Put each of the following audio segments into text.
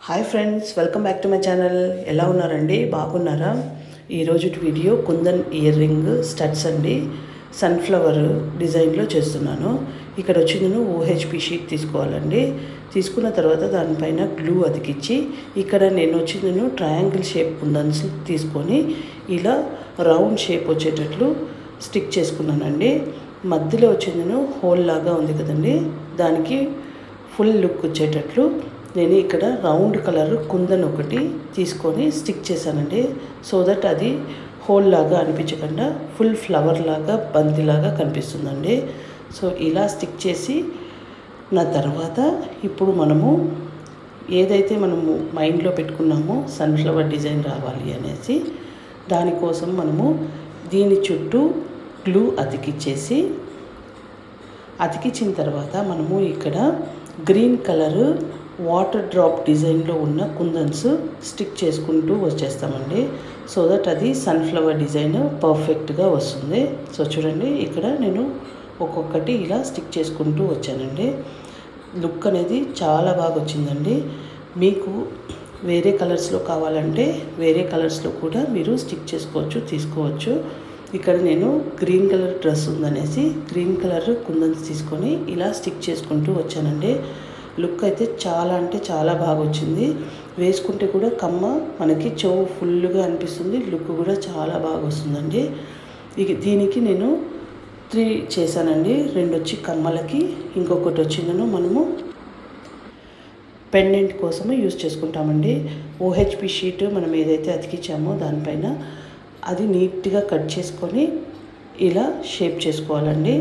Hi friends, welcome back to my channel. ఎలా ఉన్నారండి? బాగున్నారా? ఈరోజు video kundan ear ring studs అండి. సన్ఫ్లవర్ డిజైన్లో చేస్తున్నాను. ఇక్కడ వచ్చి నేను ఓహెచ్పి షీట్ తీసుకోవాలండి. తీసుకున్న తర్వాత దానిపైన గ్లూ అతికిచ్చి ఇక్కడ నేను ట్రయాంగిల్ షేప్ కుందన్స్ తీసుకొని ఇలా రౌండ్ షేప్ వచ్చేటట్లు స్టిక్ చేసుకున్నానండి. మధ్యలో వచ్చి హోల్ లాగా ఉంది కదండి, దానికి ఫుల్ లుక్ వచ్చేటట్లు నేను ఇక్కడ రౌండ్ కలర్ కుందన్ ఒకటి తీసుకొని స్టిక్ చేశానండి. సో దట్ అది హోల్ లాగా అనిపించకుండా ఫుల్ ఫ్లవర్ లాగా బంతిలాగా కనిపిస్తుందండి. సో ఇలా స్టిక్ చేసి నా తర్వాత ఇప్పుడు మనము ఏదైతే మనము మైండ్లో పెట్టుకున్నామో సన్ఫ్లవర్ డిజైన్ రావాలి అనేసి, దానికోసం మనము దీని చుట్టూ గ్లూ అతికించిన తర్వాత మనము ఇక్కడ గ్రీన్ కలరు వాటర్ డ్రాప్ డిజైన్లో ఉన్న కుందన్స్ స్టిక్ చేసుకుంటూ వచ్చేస్తామండి. సో దట్ అది సన్ఫ్లవర్ డిజైన్ పర్ఫెక్ట్గా వస్తుంది. సో చూడండి, ఇక్కడ నేను ఒక్కొక్కటి ఇలా స్టిక్ చేసుకుంటూ వచ్చానండి. లుక్ అనేది చాలా బాగా వచ్చిందండి. మీకు వేరే కలర్స్లో కావాలంటే వేరే కలర్స్లో కూడా మీరు స్టిక్ తీసుకోవచ్చు. ఇక్కడ నేను గ్రీన్ కలర్ డ్రెస్ ఉందనేసి గ్రీన్ కలర్ కుందన్స్ తీసుకొని ఇలా స్టిక్ చేసుకుంటూ వచ్చానండి. లుక్ అయితే చాలా అంటే చాలా బాగా వచ్చింది. వేసుకుంటే కూడా కమ్మ మనకి చెవు ఫుల్గా అనిపిస్తుంది. లుక్ కూడా చాలా బాగా వస్తుందండి. దీనికి నేను 3 చేశానండి. 2 వచ్చి కమ్మలకి, ఇంకొకటి వచ్చి మనము పెండెంట్ కోసము యూజ్ చేసుకుంటామండి. ఓహెచ్పి షీట్ మనం ఏదైతే అతికించామో దానిపైన అది నీట్గా కట్ చేసుకొని ఇలా షేప్ చేసుకోవాలండి.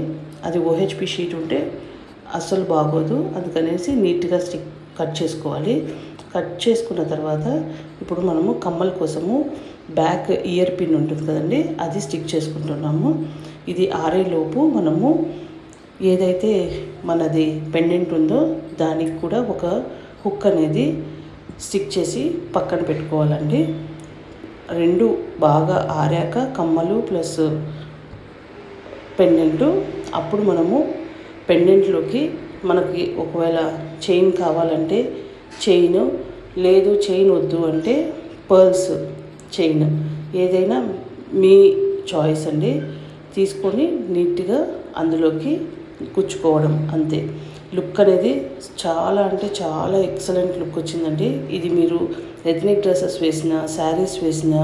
అది ఓహెచ్పి షీట్ ఉంటే అస్సలు బాగోదు, అందుకనేసి నీట్గా కట్ చేసుకోవాలి. కట్ చేసుకున్న తర్వాత ఇప్పుడు మనము కమ్మల కోసము బ్యాక్ ఇయర్ పిన్ ఉంటుంది కదండి, అది స్టిక్ చేసుకుంటున్నాము. ఇది ఆరేలోపు మనము ఏదైతే మనది పెండెంట్ ఉందో దానికి కూడా ఒక హుక్ అనేది స్టిక్ చేసి పక్కన పెట్టుకోవాలండి. 2 బాగా ఆరాక కమ్మలు ప్లస్ పెండెంటు, అప్పుడు మనము పెండెంట్లోకి మనకి ఒకవేళ చైన్ కావాలంటే చైన్, లేదు చైన్ వద్దు అంటే పర్ల్స్ చైన్, ఏదైనా మీ చాయిస్ అండి. తీసుకొని నీట్గా అందులోకి కుచ్చుకోవడం అంతే. లుక్ అనేది చాలా అంటే చాలా ఎక్సలెంట్ లుక్ వచ్చిందండి. ఇది మీరు ఎథ్నిక్ డ్రెస్సెస్ వేసినా, శారీస్ వేసినా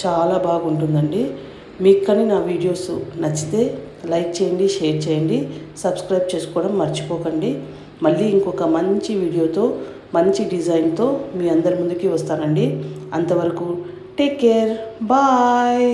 చాలా బాగుంటుందండి. మీకు కానీ నా వీడియోస్ నచ్చితే లైక్ చేయండి, షేర్ చేయండి, సబ్స్క్రైబ్ చేసుకోవడం మర్చిపోకండి. మళ్ళీ ఇంకొక మంచి వీడియోతో, మంచి డిజైన్తో మీ అందరి ముందుకి వస్తానండి. అంతవరకు టేక్ కేర్, బాయ్.